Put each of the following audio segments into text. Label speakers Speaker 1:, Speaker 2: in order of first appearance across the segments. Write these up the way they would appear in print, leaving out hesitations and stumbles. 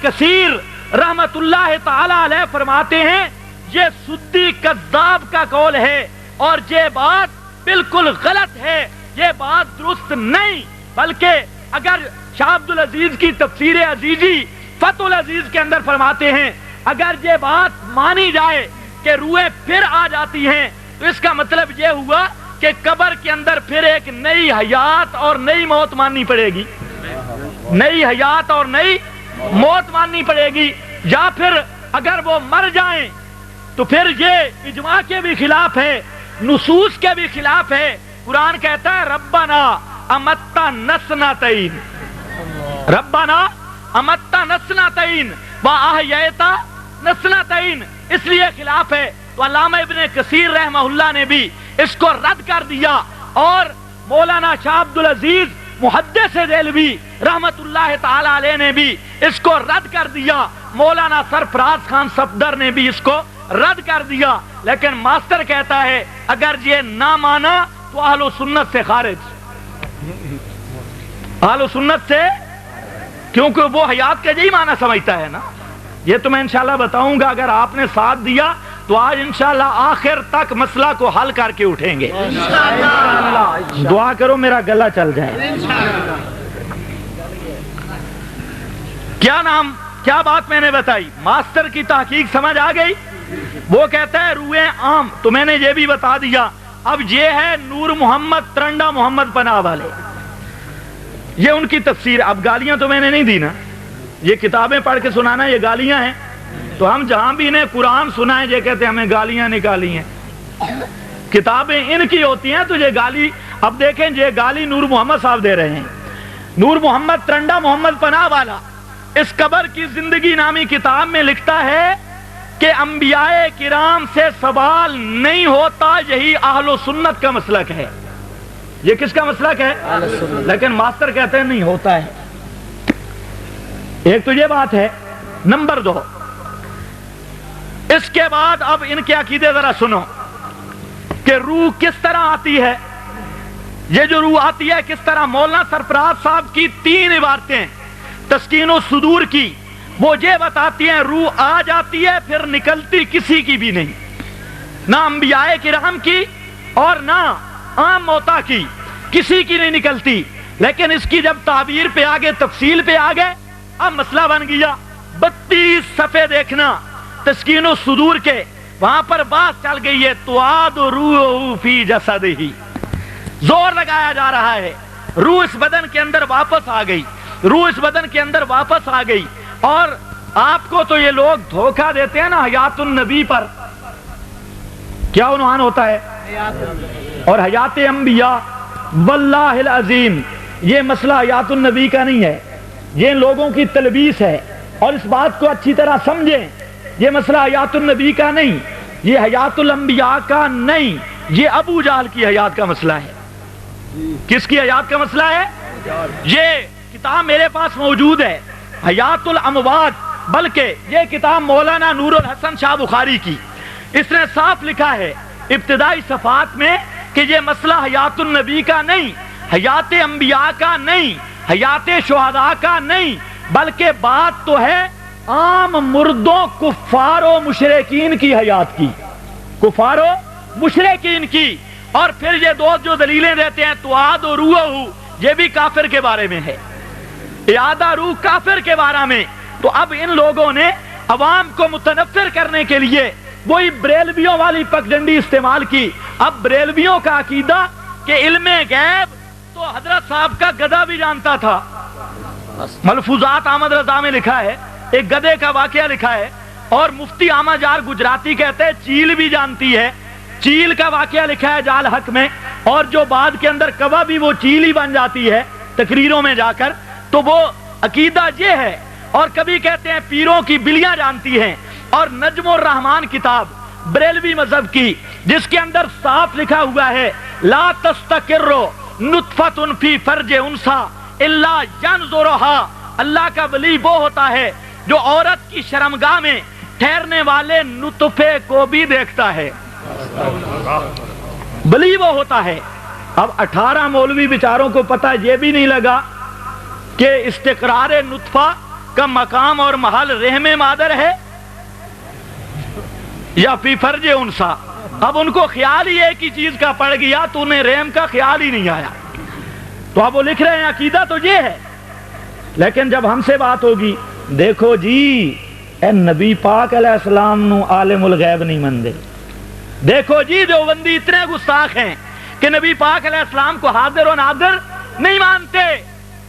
Speaker 1: کثیر رحمت اللہ تعالی علیہ فرماتے ہیں یہ سدی کذاب کا قول ہے اور یہ بات بالکل غلط ہے، یہ بات درست نہیں، بلکہ اگر شاہ عبد العزیز کی تفسیر عزیزی فتح العزیز کے اندر فرماتے ہیں اگر یہ بات مانی جائے کہ روحیں پھر آ جاتی ہیں تو اس کا مطلب یہ ہوا کہ قبر کے اندر پھر ایک نئی حیات اور نئی موت ماننی پڑے گی، نئی حیات اور نئی موت ماننی پڑے گی، یا پھر اگر وہ مر جائیں تو پھر یہ اجماع کے بھی خلاف ہے، نصوص کے بھی خلاف ہے۔ قرآن کہتا ہے ربنا امتا نسنتین، ربنا امتا نسنتین واحییتا نسنتین، اس لیے خلاف ہے۔ تو علامہ ابن کثیر رحمہ اللہ نے بھی اس کو رد کر دیا، اور مولانا شاہ عبد العزیز محدث دہلوی رحمت اللہ تعالی علیہ نے بھی اس کو رد کر دیا، مولانا سرفراز خان صفدر نے بھی اس کو رد کر دیا، لیکن ماسٹر کہتا ہے اگر یہ نہ مانا تو اہل سنت سے خارج، اہل سنت سے، کیونکہ وہ حیات کا یہی معنی سمجھتا ہے نا۔ یہ تو میں انشاءاللہ بتاؤں گا، اگر آپ نے ساتھ دیا تو آج انشاءاللہ آخر تک مسئلہ کو حل کر کے اٹھیں گے انشاءاللہ۔ دعا کرو میرا گلا چل جائے۔ کیا بات میں نے بتائی؟ ماسٹر کی تحقیق سمجھ آ گئی؟ وہ کہتا ہے روحیں عام، تو میں نے یہ بھی بتا دیا۔ اب یہ ہے نور محمد ترنڈا محمد پناہ والے، یہ ان کی تفسیر۔ اب گالیاں تو میں نے نہیں دی نا، یہ کتابیں پڑھ کے سنانا یہ گالیاں ہیں، تو ہم جہاں بھی انہیں قرآن سنائیں یہ کہتے ہیں ہمیں گالیاں نکالی ہیں، کتابیں ان کی ہوتی ہیں تو یہ گالی۔ اب دیکھیں یہ گالی نور محمد صاحب دے رہے ہیں، نور محمد ترنڈا محمد پناہ والا اس قبر کی زندگی نامی کتاب میں لکھتا ہے کہ انبیاء کرام سے سوال نہیں ہوتا، یہی اہل سنت کا مسلک ہے۔ یہ کس کا مسلک ہے؟ لیکن ماسٹر کہتے ہیں نہیں ہوتا ہے۔ ایک تو یہ بات ہے۔ نمبر 2، اس کے بعد اب ان کے عقیدے ذرا سنو کہ روح کس طرح آتی ہے۔ یہ جو روح آتی ہے کس طرح، مولانا سرفراز صاحب کی 3 عبارتیں تسکین و صدور کی، وہ یہ بتاتی ہیں روح آ جاتی ہے پھر نکلتی کسی کی بھی نہیں، نہ انبیاء کرام کی اور نہ عام موتا کی، کسی کی نہیں نکلتی۔ لیکن اس کی جب تعبیر پہ آگے تفصیل پہ آگے اب مسئلہ بن گیا۔ 32 صفحے دیکھنا تسکین و صدور کے، وہاں پر بات چل گئی ہے تعاد روح فی جسدہ، زور لگایا جا رہا ہے روح اس بدن کے اندر واپس آ گئی، روح اس بدن کے اندر واپس آ گئی۔ اور آپ کو تو یہ لوگ دھوکہ دیتے ہیں نا حیات النبی پر، کیا عنوان ہوتا ہے؟ اور حیات انبیاء، واللہ العظیم یہ مسئلہ حیات النبی کا نہیں ہے، یہ لوگوں کی تلبیس ہے، اور اس بات کو اچھی طرح سمجھیں، یہ مسئلہ حیات النبی کا نہیں، یہ حیات الانبیاء کا نہیں، یہ ابو جہل کی حیات کا مسئلہ ہے۔ کس کی حیات کا مسئلہ ہے؟ یہ کتاب میرے پاس موجود ہے حیات الاموات، بلکہ یہ کتاب مولانا نور الحسن شاہ بخاری کی، اس نے صاف لکھا ہے ابتدائی صفحات میں کہ یہ مسئلہ حیات النبی کا نہیں، حیات انبیاء کا نہیں، حیات شہداء کا نہیں، بلکہ بات تو ہے عام مردوں کفار و مشرکین کی حیات کی، کفار و مشرکین کی۔ اور پھر یہ دوست جو دلیلیں دیتے ہیں تعاد روح، یہ بھی کافر کے بارے میں ہے، اعادہ روح کافر کے بارے میں۔ تو اب ان لوگوں نے عوام کو متنفر کرنے کے لیے وہی بریلویوں والی پگڈنڈی استعمال کی۔ اب بریلویوں کا عقیدہ کہ علم غیب تو حضرت صاحب کا گدھا بھی جانتا تھا، ملفوظات احمد رضا میں لکھا ہے، ایک گدھے کا واقعہ لکھا ہے، اور مفتی احمد جار گجراتی کہتے ہیں چیل بھی جانتی ہے، چیل کا واقعہ لکھا ہے جال حق میں، اور جو بعد کے اندر کبا بھی وہ چیل ہی بن جاتی ہے تقریروں میں جا کر، تو وہ عقیدہ یہ ہے۔ اور کبھی کہتے ہیں پیروں کی بلیاں جانتی ہیں۔ اور نجم الرحمان کتاب بریلوی مذہب کی، جس کے اندر صاف لکھا ہوا ہے لا تستقر نطفۃ فی فرج انثی الا ینظرھا، اللہ کا ولی وہ ہوتا ہے جو عورت کی شرمگاہ میں ٹھہرنے والے نطفے کو بھی دیکھتا ہے، ولی وہ ہوتا ہے۔ اب 18 مولوی بیچاروں کو پتہ یہ بھی نہیں لگا کہ استقرار نطفہ کا مقام اور محل رحم مادر ہے یا فی فرج انسا؟ اب ان کو خیال ہی ایک ہی چیز کا پڑ گیا تو انہیں رحم کا خیال ہی نہیں آیا. تو اب وہ لکھ رہے ہیں عقیدہ تو یہ ہے. لیکن جب ہم سے بات ہوگی دیکھو جی اے نبی پاک علیہ السلام نو عالم الغیب نہیں مندے، دیکھو جی دیوبندی اتنے گستاخ ہیں کہ نبی پاک علیہ السلام کو حاضر و نادر نہیں مانتے.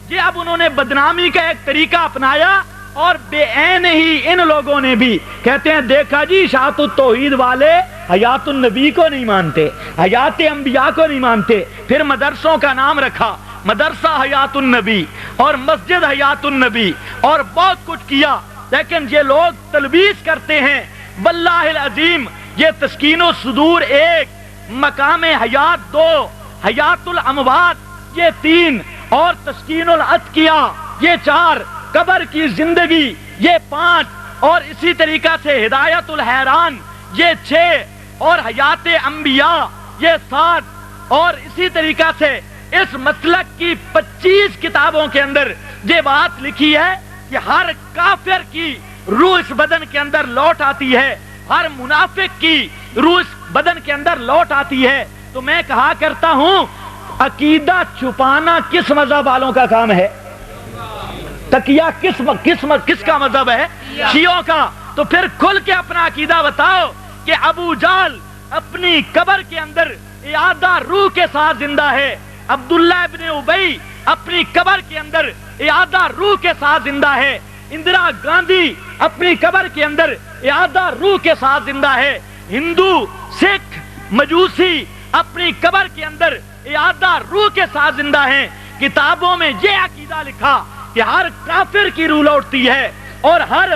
Speaker 1: یہ اب انہوں نے بدنامی کا ایک طریقہ اپنایا اور بے عین ہی ان لوگوں نے بھی کہتے ہیں دیکھا جی اشاعت التوحید والے حیات النبی کو نہیں مانتے، حیات انبیاء کو نہیں مانتے. پھر مدرسوں کا نام رکھا، مدرسہ حیات النبی اور مسجد حیات النبی اور بہت کچھ کیا. لیکن یہ لوگ تلبیس کرتے ہیں واللہ العظیم یہ تسکین الصدور 1، مقام حیات 2، حیات الاموات یہ 3 اور تسکین العتقیہ یہ 4، قبر کی زندگی یہ 5 اور اسی طریقہ سے ہدایت الحیران یہ 6 اور حیات انبیاء یہ 7 اور اسی طریقہ سے اس مسلک کی 25 کتابوں کے اندر یہ بات لکھی ہے کہ ہر کافر کی روح اس بدن کے اندر لوٹ آتی ہے، ہر منافق کی روح اس بدن کے اندر لوٹ آتی ہے. تو میں کہا کرتا ہوں عقیدہ چھپانا کس مذہب والوں کا کام ہے؟ تقیہ کس کا مذہب ہے؟ شیعوں کا. تو پھر کھل کے اپنا عقیدہ بتاؤ کہ ابو جہل اپنی قبر کے اندر اعادہ روح کے ساتھ زندہ ہے، عبداللہ ابن ابی اپنی قبر کے اندر اعادہ روح کے ساتھ زندہ ہے، اندرا گاندھی اپنی قبر کے اندر اعادہ روح کے ساتھ زندہ ہے، ہندو سکھ مجوسی اپنی قبر کے اندر اعادہ روح کے ساتھ زندہ ہیں. کتابوں میں یہ عقیدہ لکھا کہ ہر کافر کی روح لوٹتی ہے اور ہر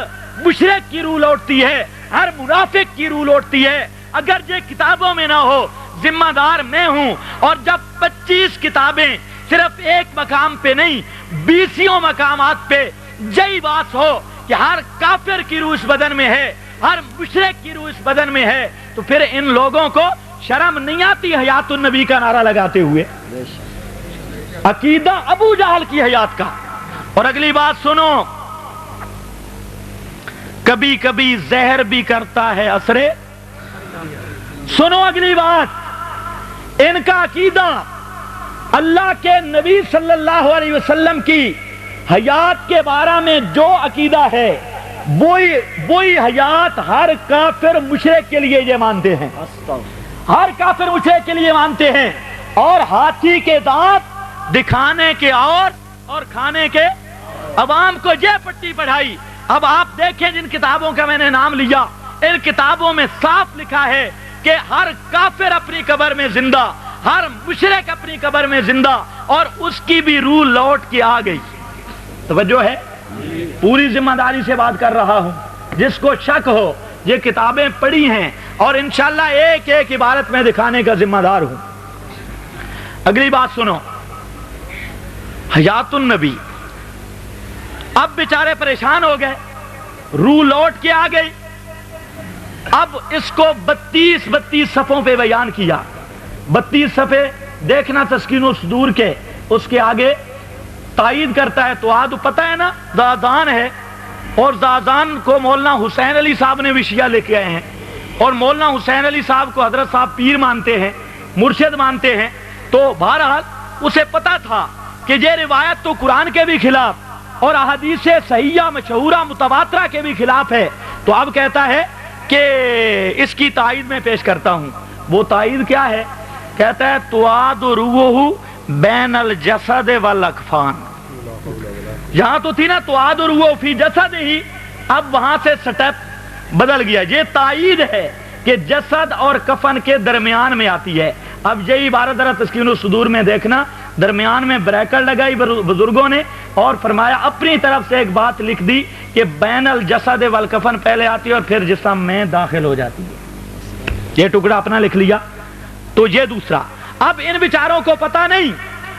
Speaker 1: مشرک کی روح لوٹتی ہے، ہر منافق کی روح لوٹتی ہے. اگر یہ کتابوں میں نہ ہو ذمہ دار میں ہوں. اور جب 25 کتابیں صرف ایک مقام پہ نہیں 20 مقامات پہ یہی بات ہو کہ ہر کافر کی روح اس بدن میں ہے، ہر مشرک کی روح اس بدن میں ہے، تو پھر ان لوگوں کو شرم نہیں آتی حیات النبی کا نعرہ لگاتے ہوئے؟ عقیدہ ابو جہل کی حیات کا. اور اگلی بات سنو، کبھی کبھی زہر بھی کرتا ہے اثرے. سنو اگلی بات، ان کا عقیدہ اللہ کے نبی صلی اللہ علیہ وسلم کی حیات کے بارے میں جو عقیدہ ہے وہی حیات ہر کافر مشرک کے لیے یہ مانتے ہیں، ہر کافر مشرک کے لیے مانتے ہیں. اور ہاتھی کے دانت دکھانے کے اور کھانے کے عوام کو یہ پٹی پڑھائی. اب آپ دیکھیں جن کتابوں کا میں نے نام لیا ان کتابوں میں صاف لکھا ہے کہ ہر کافر اپنی قبر میں زندہ، ہر مشرک اپنی قبر میں زندہ اور اس کی بھی روح لوٹ کے آ گئی. توجہ ہے؟ پوری ذمہ داری سے بات کر رہا ہوں. جس کو شک ہو یہ کتابیں پڑھی ہیں اور انشاءاللہ ایک ایک عبارت میں دکھانے کا ذمہ دار ہوں. اگلی بات سنو، حیات النبی اب بیچارے پریشان ہو گئے، روح لوٹ کے آ گئی. اب اس کو 32 صفحوں پہ بیان کیا. 32 صفحے دیکھنا تسکین الصدور کے، اس کے آگے تائید کرتا ہے. تو پتہ ہے نا زادان ہے، اور زادان کو مولانا حسین علی صاحب نے بھی شیعہ لے کے آئے ہیں، اور مولانا حسین علی صاحب کو حضرت صاحب پیر مانتے ہیں، مرشد مانتے ہیں. تو بہرحال اسے پتا تھا کہ یہ روایت تو قرآن کے بھی خلاف اور احادیث صحیحہ مشہورہ متواترہ کے بھی خلاف ہے. تو اب کہتا ہے کہ اس کی تائید میں پیش کرتا ہوں. وہ تائید کیا ہے؟ کہتا ہے تواد روحہ بین الجسد والاکفان. یہاں تو تھی نا تواد روحہ فی جسد ہی، اب وہاں سے سٹیپ بدل گیا. یہ تائید ہے کہ جسد اور کفن کے درمیان میں آتی ہے. اب یہی عبارت ذرا تسکین الصدور میں دیکھنا، درمیان میں بریکٹ لگائی بزرگوں نے اور فرمایا اپنی طرف سے ایک بات لکھ دی کہ بین الجسد والکفن پہلے آتی ہے اور پھر جسم میں داخل ہو جاتی ہے. یہ ٹکڑا اپنا لکھ لیا. تو یہ دوسرا. اب ان بیچاروں کو پتا نہیں،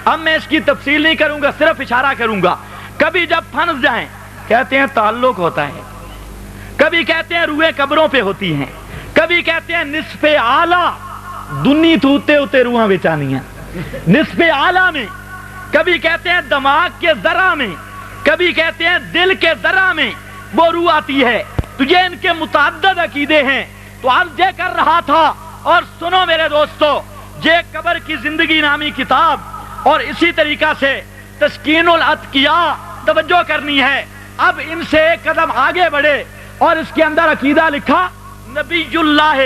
Speaker 1: اب میں اس کی تفصیل نہیں کروں گا، صرف اشارہ کروں گا. کبھی جب پھنس جائیں کہتے ہیں تعلق ہوتا ہے، کبھی کہتے ہیں روحیں قبروں پہ ہوتی ہیں، کبھی کہتے ہیں نصف اعلیٰ دنی توتے ہوتے روحاں بچانیاں نصف اعلیٰ میں، کبھی کہتے ہیں دماغ کے ذرہ میں، کبھی کہتے ہیں دل کے ذرہ میں وہ روح آتی ہے. تو یہ ان کے متعدد عقیدے ہیں. تو عرض یہ کر رہا تھا، اور سنو میرے دوستو، یہ قبر کی زندگی نامی کتاب اور اسی طریقہ سے تسکین الاتقیاء توجہ کرنی ہے. اب ان سے ایک قدم آگے بڑھے اور اس کے اندر عقیدہ لکھا نبی اللہ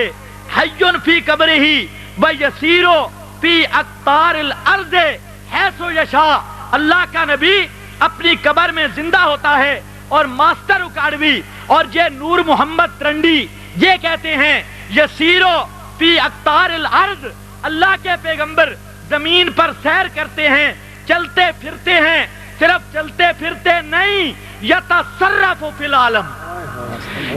Speaker 1: حی فی قبرہ و یسیر فی اقطار الارض حیث یشاء. اللہ کا نبی اپنی قبر میں زندہ ہوتا ہے. اور ماسٹر اکاڑوی اور یہ نور محمد ترنڈی یہ کہتے ہیں یسیرو فی اقطار الارض، اللہ کے پیغمبر زمین پر سیر کرتے ہیں، چلتے پھرتے ہیں. صرف چلتے پھرتے نہیں، یتصرف فی العالم،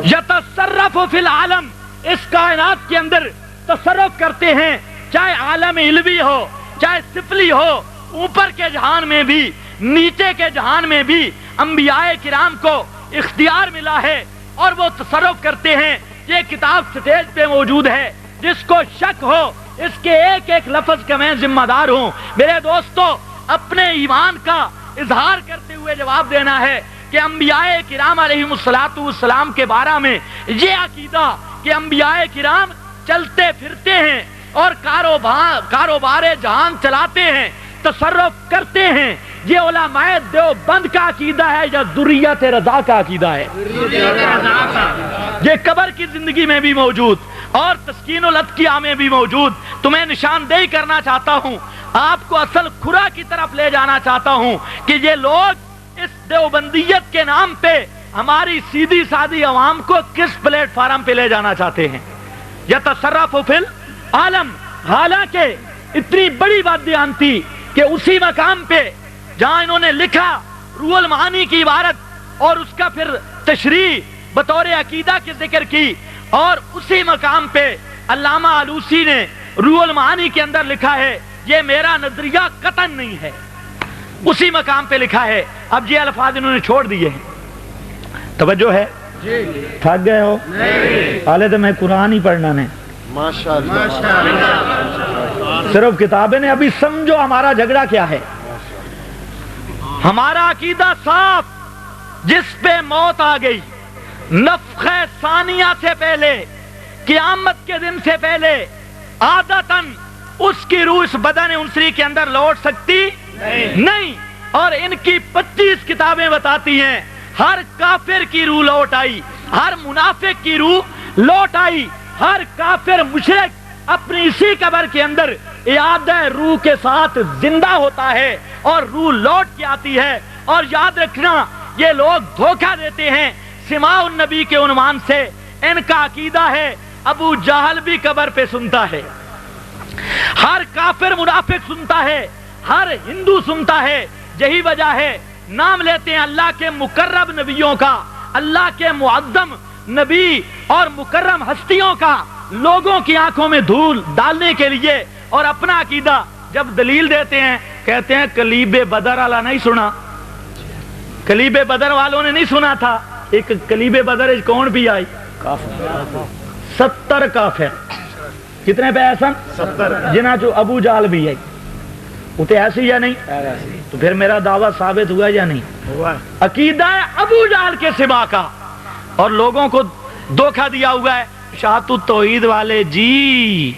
Speaker 1: یتصرف فی العالم، اس کائنات کے اندر تصرف کرتے ہیں. چاہے عالم علوی ہو، چاہے سفلی ہو، اوپر کے جہان میں بھی نیچے کے جہان میں بھی انبیاء کرام کو اختیار ملا ہے اور وہ تصرف کرتے ہیں. یہ کتاب سٹیج پہ موجود ہے، جس کو شک ہو اس کے ایک ایک لفظ کا میں ذمہ دار ہوں. میرے دوستو، اپنے ایمان کا اظہار کرتے ہوئے جواب دینا ہے کہ انبیاء کرام علیہم السلام کے بارے میں یہ عقیدہ کہ انبیاء کرام چلتے پھرتے ہیں اور کاروبار جہان چلاتے ہیں، تصرف کرتے ہیں، یہ علماء دیوبند کا عقیدہ ہے یا ذریت رضا کا عقیدہ ہے؟ یہ قبر کی زندگی میں بھی موجود اور تسکین الاتقیاء میں بھی موجود. تو میں نشاندہی کرنا چاہتا ہوں، آپ کو اصل کھرا کی طرف لے جانا چاہتا ہوں کہ یہ لوگ اس دیوبندیت کے نام پہ ہماری سیدھی سادی عوام کو کس پلیٹ فارم پہ لے جانا چاہتے ہیں. یتصرف فی العالم، حالانکہ اتنی بڑی بات دیانتی کہ اسی مقام پہ جہاں انہوں نے لکھا روح المعانی کی عبارت اور اس کا پھر تشریح بطور عقیدہ کی ذکر کی، اور اسی مقام پہ علامہ آلوسی نے روح المعانی کے اندر لکھا ہے یہ میرا نظریہ قطعاً نہیں ہے، اسی مقام پہ لکھا ہے. اب یہ الفاظ انہوں نے چھوڑ دیے ہیں. توجہ ہے؟ تھک گئے ہو؟ حالے تو میں قرآن ہی پڑھنا نے، صرف کتابیں نے. ابھی سمجھو ہمارا جھگڑا کیا ہے. ہمارا عقیدہ صاف، جس پہ موت آ گئی نفخ ثانیہ سے پہلے، قیامت کے دن سے پہلے، عادتاً اس کی روح اس بدن انسری کے اندر لوٹ سکتی نہیں. اور ان کی 25 کتابیں بتاتی ہیں ہر کافر کی روح لوٹ آئی، ہر منافق کی روح لوٹ آئی، ہر کافر مشرک اپنی اسی قبر کے اندر اعادہ روح کے ساتھ زندہ ہوتا ہے اور روح لوٹ کے آتی ہے. اور یاد رکھنا، یہ لوگ دھوکہ دیتے ہیں سماع النبی کے عنوان سے. ان کا عقیدہ ہے ابو جہل بھی قبر پہ سنتا ہے، ہر کافر منافق سنتا ہے، ہر ہندو سنتا ہے. یہی وجہ ہے نام لیتے ہیں اللہ کے مقرب نبیوں کا، اللہ کے معظم نبی اور مکرم ہستیوں کا، لوگوں کی آنکھوں میں دھول ڈالنے کے لیے. اور اپنا عقیدہ جب دلیل دیتے ہیں کہتے ہیں کلیب بدر والا نہیں سنا، کلیب بدر والوں نے نہیں سنا تھا. ایک کلیب بدر کون بھی آئی؟ 70 کافر. کتنے پہ ایسا؟ 70. جنہ جو ابو جال بھی ہے اتے ایسی یا نہیں؟ تو پھر میرا دعویٰ ثابت ہوا یا نہیں؟ عقیدہ ہے ابو جال کے سوا کا، اور لوگوں کو دھوکہ دیا ہوا ہے. شاعت التوحید والے جی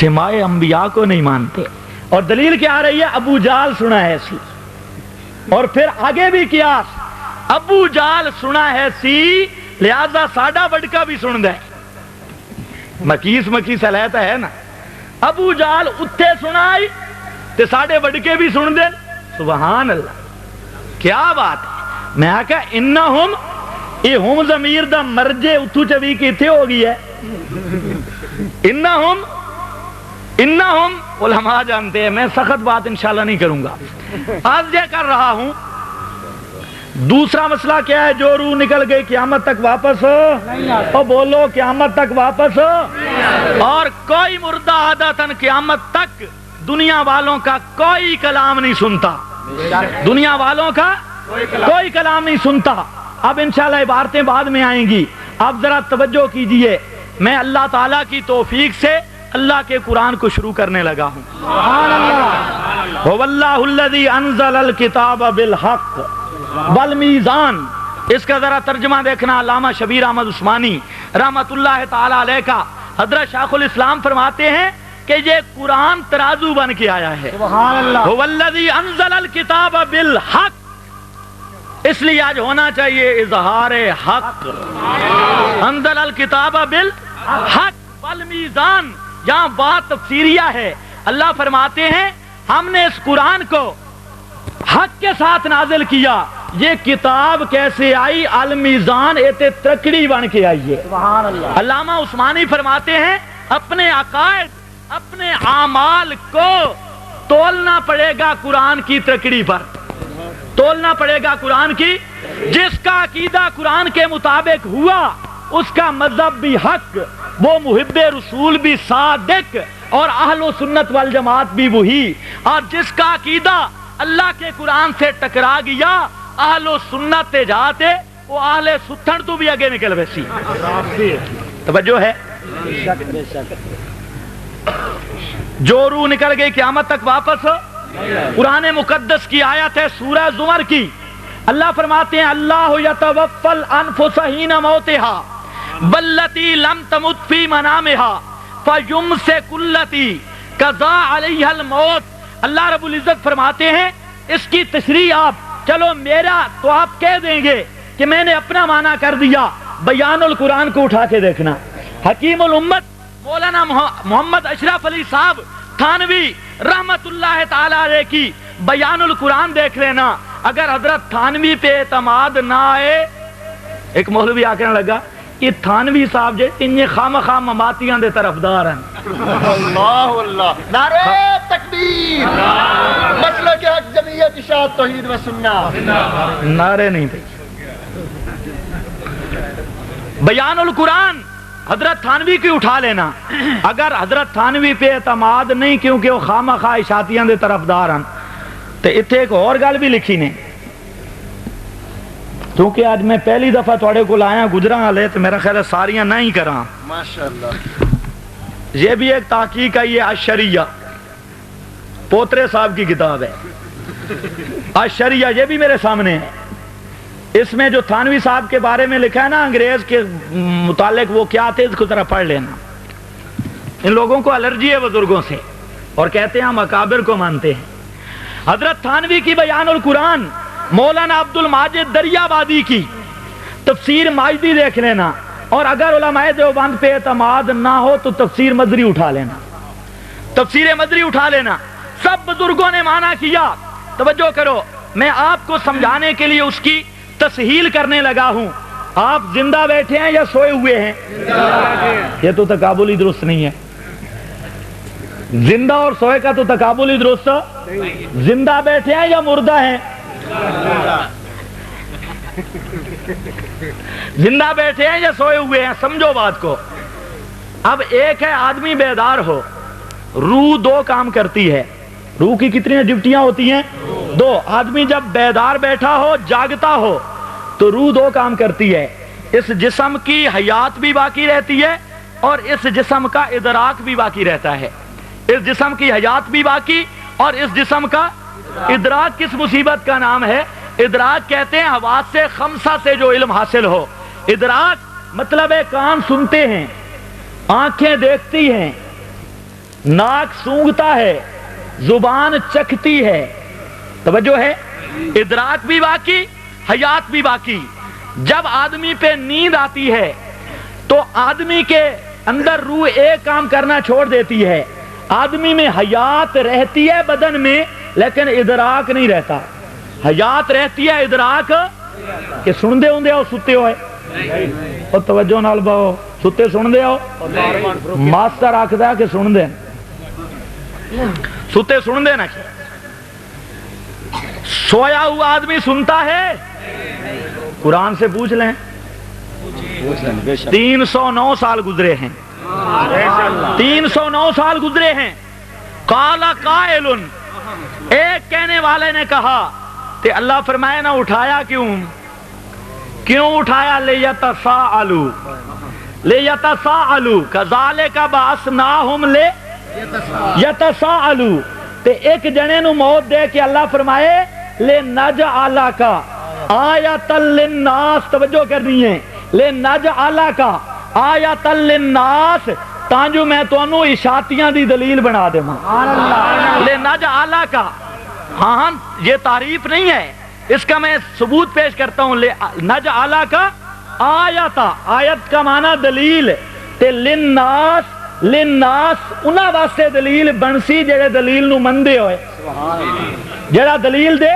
Speaker 1: سماع انبیاء کو نہیں مانتے، اور دلیل کیا آ رہی ہے؟ ابو جال سنا ہے سی. اور پھر آگے بھی کیا، ابو جال سنا ہے سی لہذا ساڈا بڑکا بھی سن دے. مکیس علیحدہ ہے نا. ابو جال اتھے سنائی تے ساڈے بڑکے بھی سن دے. سبحان اللہ، کیا بات ہے. میں آکا انہم، یہ ہم ضمیر دا مرجے اتھو چوی کی تھے ہو گئی ہے. انہم علماء جانتے ہیں، میں سخت بات انشاءاللہ نہیں کروں گا. آج یہ کر رہا ہوں. دوسرا مسئلہ کیا ہے؟ جو روح نکل گئی قیامت تک واپس ہو، بولو قیامت تک واپس ہو. اور کوئی مردہ عادتاً قیامت تک دنیا والوں کا کوئی کلام نہیں سنتا، دنیا والوں کا کوئی کلام نہیں سنتا. اب انشاءاللہ عبارتیں بعد میں آئیں گی. آپ ذرا توجہ کیجئے. میں اللہ تعالیٰ کی توفیق سے اللہ کے قرآن کو شروع کرنے لگا ہوں. سبحان اللہ. هو اللہ الذی انزل الکتاب بالحق والمیزان، اس کا ذرا ترجمہ دیکھنا علامہ شبیر احمد عثمانی رحمت اللہ تعالی علیہ کا۔ حضرت شیخ الاسلام فرماتے ہیں کہ یہ قرآن ترازو بن کے آیا ہے۔
Speaker 2: سبحان اللہ۔
Speaker 1: هو الذی انزل الکتاب بالحق، اس لیے آج ہونا چاہیے اظہار حق۔ انزل الکتاب بالحق والمیزان، یہاں بات تفسیریہ ہے۔ اللہ فرماتے ہیں ہم نے اس قرآن کو حق کے ساتھ نازل کیا۔ یہ کتاب کیسے آئی؟ المیزان ایتے ترکڑی بن کے آئی ہے۔
Speaker 2: سبحان اللہ۔
Speaker 1: علامہ عثمانی فرماتے ہیں اپنے عقائد، اپنے اعمال کو تولنا پڑے گا قرآن کی ترکڑی پر، تولنا پڑے گا قرآن کی۔ جس کا عقیدہ قرآن کے مطابق ہوا اس کا مذہب بھی حق، وہ محب رسول بھی صادق، اور اہل و سنت والجماعت بھی وہی۔ اور جس کا عقیدہ اللہ کے قرآن سے ٹکرا گیا، اہل و سنت جاتے وہ اہل ستھن تو بھی آگے نکل ویسی۔ توجہ ہے؟ جو روح نکل گئی قیامت تک واپس قرآن مقدس کی آیت ہے سورہ زمر کی۔ اللہ فرماتے ہیں اللہ یتوفی الانفس حین موتہا واللتی لم تمت فی منامہا فیمسک التی قضی علیہا الموت۔ اللہ رب العزت فرماتے ہیں اس کی تشریح آپ چلو میرا تو آپ کہہ دیں گے کہ میں نے اپنا معنی کر دیا، بیان القرآن کو اٹھا کے دیکھنا۔ حکیم الامت مولانا محمد اشرف علی صاحب تھانوی رحمت اللہ تعالی علیہ کی بیان القرآن دیکھ لینا۔ اگر حضرت تھانوی پہ اعتماد نہ آئے، ایک مولوی آ کے لگا کہ تھانوی صاحب جے انہیں خام خام مماتیاں دے طرفدار ہیں۔
Speaker 2: اللہ اللہ، نعرہ تکبیر، مسلک حق جمعیت اشاعت توحید و سنت۔
Speaker 1: نعرے نہیں تھے۔ بیان القرآن حضرت تھانوی کی اٹھا لینا۔ اگر حضرت تھانوی پہ اعتماد نہیں کیونکہ وہ خام خواہ اشاعتیاں دے طرفدار ہیں، تو اتنے ایک اور گل بھی لکھی نے، کیونکہ آج میں پہلی دفعہ تھوڑے کو لایا گجرا والے تو میرا خیال ہے ساریاں نہ ہی کراں۔
Speaker 2: ماشاءاللہ۔
Speaker 1: یہ بھی ایک تحقیق ہے، یہ الشریعہ پوترے صاحب کی کتاب ہے الشریعہ، یہ بھی میرے سامنے ہے۔ اس میں جو تھانوی صاحب کے بارے میں لکھا ہے نا انگریز کے متعلق وہ کیا تھے، اس کو ذرا پڑھ لینا۔ ان لوگوں کو الرجی ہے بزرگوں سے اور کہتے ہیں ہم اکابر کو مانتے ہیں۔ حضرت تھانوی کی بیان القرآن، مولانا عبد الماجد دریابادی کی تفسیر ماجدی دیکھ لینا، اور اگر علماء دیوبند پہ اعتماد نہ ہو تو تفسیر مدری اٹھا لینا، تفسیر مدری اٹھا لینا۔ سب بزرگوں نے مانا کیا۔ توجہ کرو، میں آپ کو سمجھانے کے لیے اس کی تسہیل کرنے لگا ہوں۔ آپ زندہ بیٹھے ہیں یا سوئے ہوئے ہیں؟ یہ تو تقابل ہی درست نہیں ہے۔ زندہ اور سوئے کا تو تقابل ہی درست۔ زندہ بیٹھے ہیں یا مردہ ہیں؟ زندہ بیٹھے ہیں یا سوئے ہوئے ہیں؟ سمجھو بات کو۔ اب ایک ہے آدمی بیدار ہو، روح دو کام کرتی ہے۔ روح کی کتنی ڈیوٹیاں ہوتی ہیں؟ دو۔ آدمی جب بیدار بیٹھا ہو، جاگتا ہو، تو روح دو کام کرتی ہے۔ اس جسم کی حیات بھی باقی رہتی ہے اور اس جسم کا ادراک بھی باقی رہتا ہے۔ اس جسم کی حیات بھی باقی اور اس جسم کا ادراک۔ کس مصیبت کا نام ہے؟ ادراک کہتے ہیں حواس خمسہ سے جو علم حاصل ہو۔ ادراک مطلب ہے کان سنتے ہیں، آنکھیں دیکھتی ہیں، ناک سونگھتا ہے، زبان چکھتی ہے۔ توجہ ہے؟ ادراک بھی باقی، حیات بھی باقی۔ جب آدمی پہ نیند آتی ہے تو آدمی کے اندر روح ایک کام کرنا چھوڑ دیتی ہے۔ آدمی میں حیات رہتی ہے بدن میں، لیکن ادراک نہیں رہتا۔ حیات رہتی ہے، ادراک کہ سن دے ہوں ستے ہوئے اور توجہ نال باؤ ستے سن دے ہو۔ ماسٹر آکھدا کہ سن دے، ستے سن دے نا۔ سویا ہوا آدمی سنتا ہے؟ قرآن سے پوچھ لیں۔ 309 سال گزرے ہیں، 309 سال گزرے ہیں۔ قال قائل، ایک کہنے والے نے کہا کہ اللہ فرمائے نہ اٹھایا کیوں اٹھایا؟ لیتساءلوا کذالک بعثناہم لیتساءلوا، تے ایک جنے نو موت دے کے اللہ فرمائے لنجعلک آیۃ للناس، توجہ کرنی ہے، لنجعل کا آیۃ للناس، تاں جو میں تانوں اشاعتیاں دی دلیل بنا دیواں، لنجعل کا، ہاں یہ تعریف نہیں ہے، اس کا میں ثبوت پیش کرتا ہوں، لنجعل کا آیت، آیت کا معنی دلیل، تے للناس انہاں واسطے دلیل بنسی جڑے دلیل نو مندے ہوئے، جڑا دلیل دے،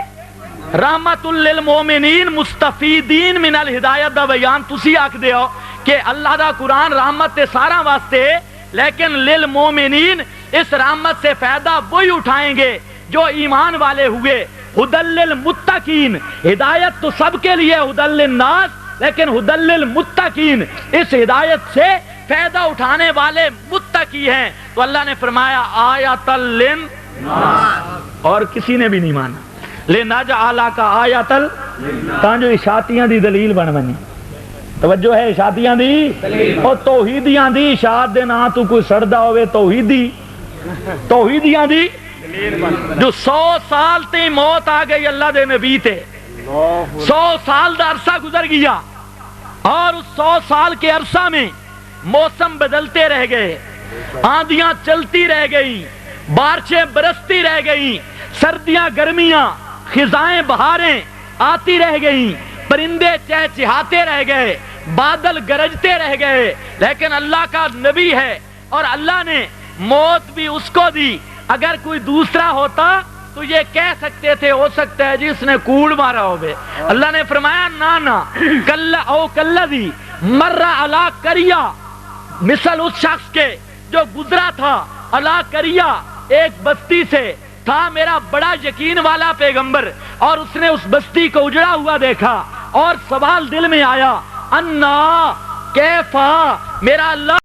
Speaker 1: رحمت للمومنین مستفیدین من الہدایت دا بیان تسی آکھ دے ہو کہ اللہ دا قرآن رحمت تے سارا واسطے، لیکن للمومنین اس رحمت سے فائدہ وہی اٹھائیں گے جو ایمان والے ہوئے، ہدی للمتقین، ہدایت تو سب کے لیے، ہدی للناس، لیکن ہدی للمتقین، اس ہدایت سے فائدہ اٹھانے والے متقی ہیں۔ تو اللہ نے فرمایا آیۃ للناس، اور کسی نے بھی نہیں مانا، لنجعل کا آیۃ، تاں جو اشاعتیاں دی دلیل بن بنی، توجہ ہے اشاعتیاں دی اور توحیدیاں دی، اشاعت دے نا تو کوئی سڑدا ہوئے توحیدی، توحیدیاں دی جو 100 سال تے موت آ گئی اللہ دے نبی تے، 100 سال دا عرصہ گزر گیا، اور اس 100 سال کے عرصہ میں موسم بدلتے رہ گئے، آندیاں چلتی رہ گئی، بارشیں برستی رہ گئی، سردیاں گرمیاں، خزائیں بہاریں آتی رہ گئیں، پرندے چہچہاتے رہ گئے، بادل گرجتے رہ گئے، لیکن اللہ کا نبی ہے اور اللہ نے موت بھی اس کو دی۔ اگر کوئی دوسرا ہوتا تو یہ کہہ سکتے تھے ہو سکتا ہے جس نے کوڑ مارا ہوئے، اللہ نے فرمایا نا کلا او کلذی مر علی قریہ، مثل اس شخص کے جو گزرا تھا علی قریہ، ایک بستی سے تھا میرا بڑا یقین والا پیغمبر، اور اس نے اس بستی کو اجڑا ہوا دیکھا اور سوال دل میں آیا، انا کیفا، میرا اللہ